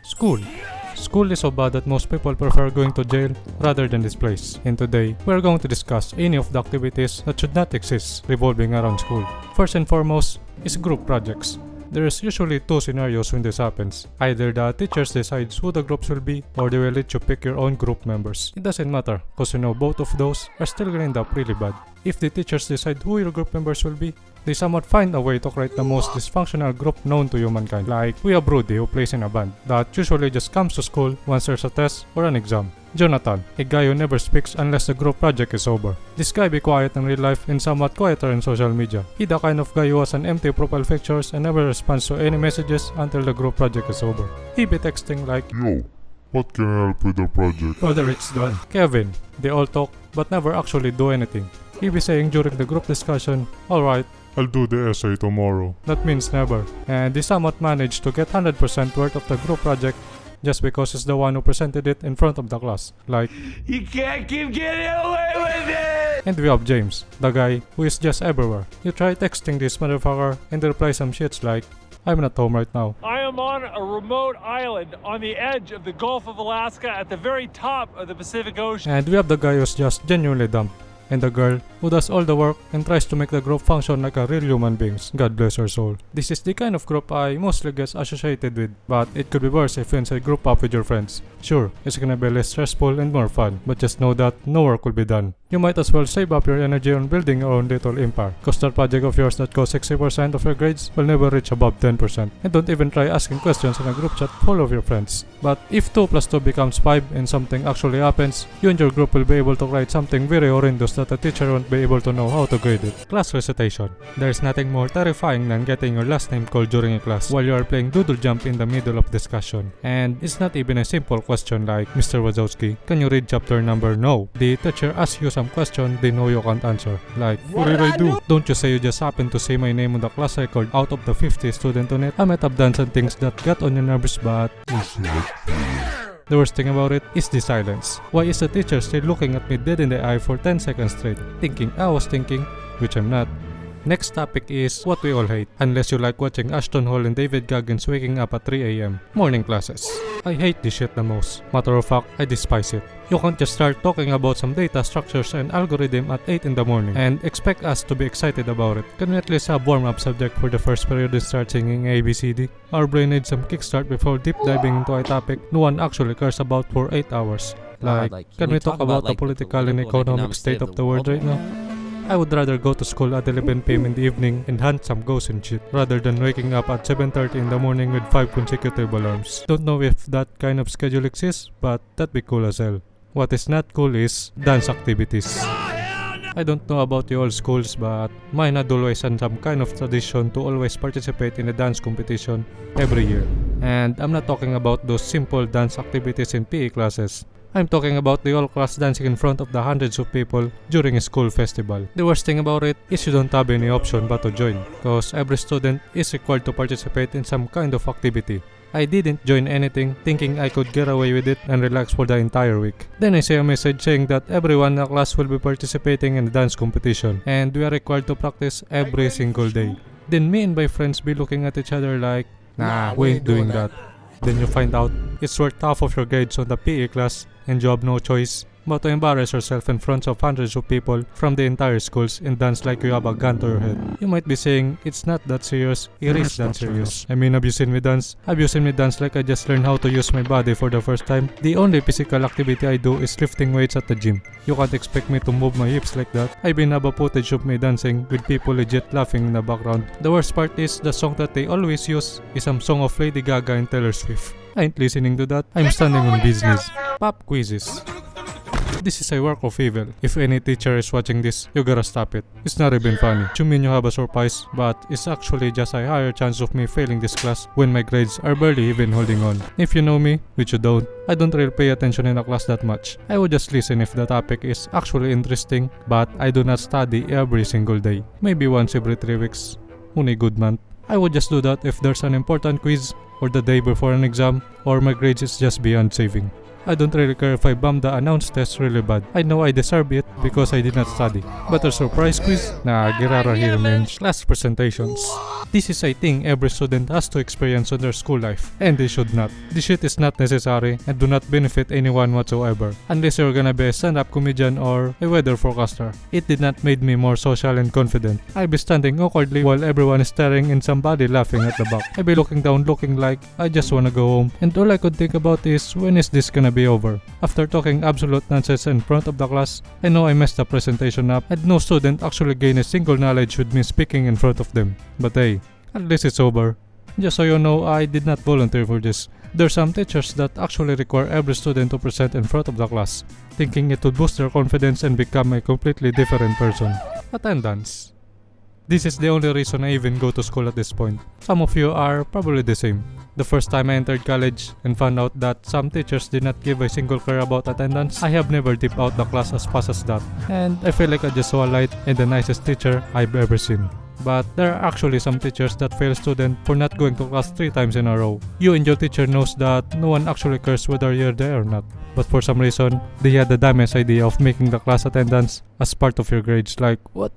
School. School is so bad that most people prefer going to jail rather than this place. And today, we are going to discuss any of the activities that should not exist revolving around school. First and foremost is group projects. There is usually two scenarios when this happens. Either the teachers decides who the groups will be, or they will let you pick your own group members. It doesn't matter, cause both of those are still gonna end up really bad. If the teachers decide who your group members will be, they somewhat find a way to create the most dysfunctional group known to humankind. Like, we have Rudy who plays in a band that usually just comes to school once there's a test or an exam. Jonathan, a guy who never speaks unless the group project is over. This guy be quiet in real life and somewhat quieter in social media. He the kind of guy who has an empty profile pictures and never responds to any messages until the group project is over. He be texting like, Yo, what can I help with the project? whether it's done. Kevin, they all talk but never actually do anything. He be saying during the group discussion, alright, I'll do the essay tomorrow. that means never. And he somewhat managed to get 100% worth of the group project just because he's the one who presented it in front of the class. Like, You can't keep getting away with it! and we have James, the guy who is just everywhere. You try texting this motherfucker and they reply some shits like, I'm not home right now. I am on a remote island on the edge of the Gulf of Alaska at the very top of the Pacific Ocean. And we have the guy who's just genuinely dumb. And the girl who does all the work and tries to make the group function like a real human beings. God bless her soul. This is the kind of group I mostly get associated with, but it could be worse if you inside group up with your friends. Sure, it's gonna be less stressful and more fun, but just know that no work will be done. You might as well save up your energy on building your own little empire, cause that project of yours that goes 60% of your grades will never reach above 10%. And don't even try asking questions in a group chat full of your friends. But if 2 plus 2 becomes 5 and something actually happens, you and your group will be able to write something very horrendous that the teacher won't be able to know how to grade it. Class recitation. There is nothing more terrifying than getting your last name called during a class while you are playing doodle jump in the middle of discussion. And it's not even a simple question like, Mr. Wazowski, can you read chapter number? No. The teacher asks you some question they know you can't answer. Like, what did I do? Don't you say you just happened to say my name on the class record out of the 50 students on it? I might have done some things that got on your nerves, but the worst thing about it is the silence. Why is the teacher still looking at me dead in the eye for 10 seconds straight, thinking I was thinking, which I'm not. Next topic is what we all hate, unless you like watching Ashton Hall and David Goggins waking up at 3 AM. Morning classes. I hate this shit the most. Matter of fact, I despise it. You can't just start talking about some data structures and algorithm at 8 in the morning and expect us to be excited about it. Can we at least have warm-up subject for the first period and start singing ABCD? Our brain needs some kickstart before deep diving into a topic no one actually cares about for 8 hours. Like, can we talk about the political and economic state of the world right now? I would rather go to school at 11 PM in the evening and hunt some ghosts and shit rather than waking up at 7:30 in the morning with 5 consecutive alarms. Don't know if that kind of schedule exists, but that'd be cool as hell. What is not cool is dance activities. I don't know about the old schools, but mine had always had some kind of tradition to always participate in a dance competition every year. And I'm not talking about those simple dance activities in PE classes. I'm talking about the all-class dancing in front of the hundreds of people during a school festival. The worst thing about it is you don't have any option but to join, cause every student is required to participate in some kind of activity. I didn't join anything, thinking I could get away with it and relax for the entire week. Then I see a message saying that everyone in the class will be participating in the dance competition, and we are required to practice every single day. Then me and my friends be looking at each other like, nah, we ain't doing that. Then you find out it's worth half of your grades on the PE class and you have no choice but to embarrass yourself in front of hundreds of people from the entire schools and dance like you have a gun to your head. You might be saying, it's not that serious, it is that serious. I mean, have you seen me dance? Have you seen me dance like I just learned how to use my body for the first time? The only physical activity I do is lifting weights at the gym. You can't expect me to move my hips like that. I even have a footage of me dancing with people legit laughing in the background. The worst part is the song that they always use is some song of Lady Gaga and Taylor Swift. I ain't listening to that. I'm standing on business. Pop quizzes. This is a work of evil. If any teacher is watching this, you gotta stop it. It's not even funny. You mean you have a surprise, but it's actually just a higher chance of me failing this class when my grades are barely even holding on. If you know me, which you don't, I don't really pay attention in a class that much. I would just listen if the topic is actually interesting, but I do not study every single day. Maybe once every 3 weeks. Only good month. I would just do that if there's an important quiz, or the day before an exam, or my grades is just beyond saving. I don't really care if I bombed the announced test really bad. I know I deserve it because I did not study. But a surprise quiz? Nah, Gerara here means class presentations. This is a thing every student has to experience on their school life, and they should not. This shit is not necessary and do not benefit anyone whatsoever, unless you're gonna be a stand-up comedian or a weather forecaster. It did not make me more social and confident. I'd be standing awkwardly while everyone is staring and somebody laughing at the back. I'd be looking down looking like I just wanna go home, and all I could think about is when is this gonna be over. After talking absolute nonsense in front of the class, I know I messed the presentation up and no student actually gained a single knowledge with me speaking in front of them. But hey, at least it's over. Just so you know, I did not volunteer for this. There's some teachers that actually require every student to present in front of the class, thinking it would boost their confidence and become a completely different person. Attendance. This is the only reason I even go to school at this point. Some of you are probably the same. The first time I entered college and found out that some teachers did not give a single care about attendance, I have never dipped out the class as fast as that. And I feel like I just saw a light and the nicest teacher I've ever seen. But there are actually some teachers that fail students for not going to class 3 times in a row. You and your teacher knows that no one actually cares whether you're there or not. But for some reason, they had the dumbest idea of making the class attendance as part of your grades. Like, what?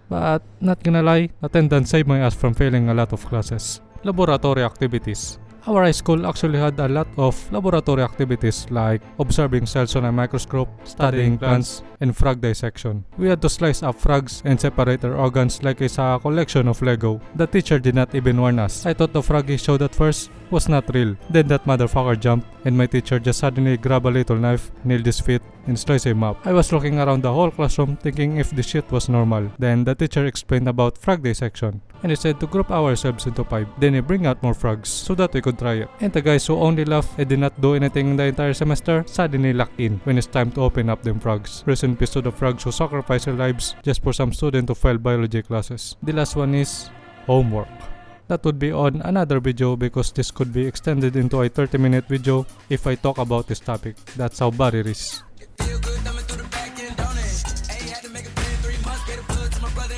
But not gonna lie, attendance saved my ass from failing a lot of classes. Laboratory activities. Our high school actually had a lot of laboratory activities like observing cells on a microscope, studying plants, and frog dissection. We had to slice up frogs and separate their organs like it's a collection of Lego. The teacher did not even warn us. I thought the frog he showed at first was not real. Then that motherfucker jumped and my teacher just suddenly grabbed a little knife, nailed his feet, and sliced him up. I was looking around the whole classroom thinking if this shit was normal. Then the teacher explained about frog dissection. And he said to group ourselves into 5. Then he bring out more frogs so that we could try it. And the guys who only laughed and did not do anything in the entire semester suddenly locked in when it's time to open up them frogs. Rest in peace to the frogs who sacrificed their lives just for some student to fail biology classes. The last one is homework. That would be on another video because this could be extended into a 30-minute video if I talk about this topic. That's how bad it is. Feel good thumbing through the back end, don't it? Hey, had to make a plan 3 months, get a plug to my brother.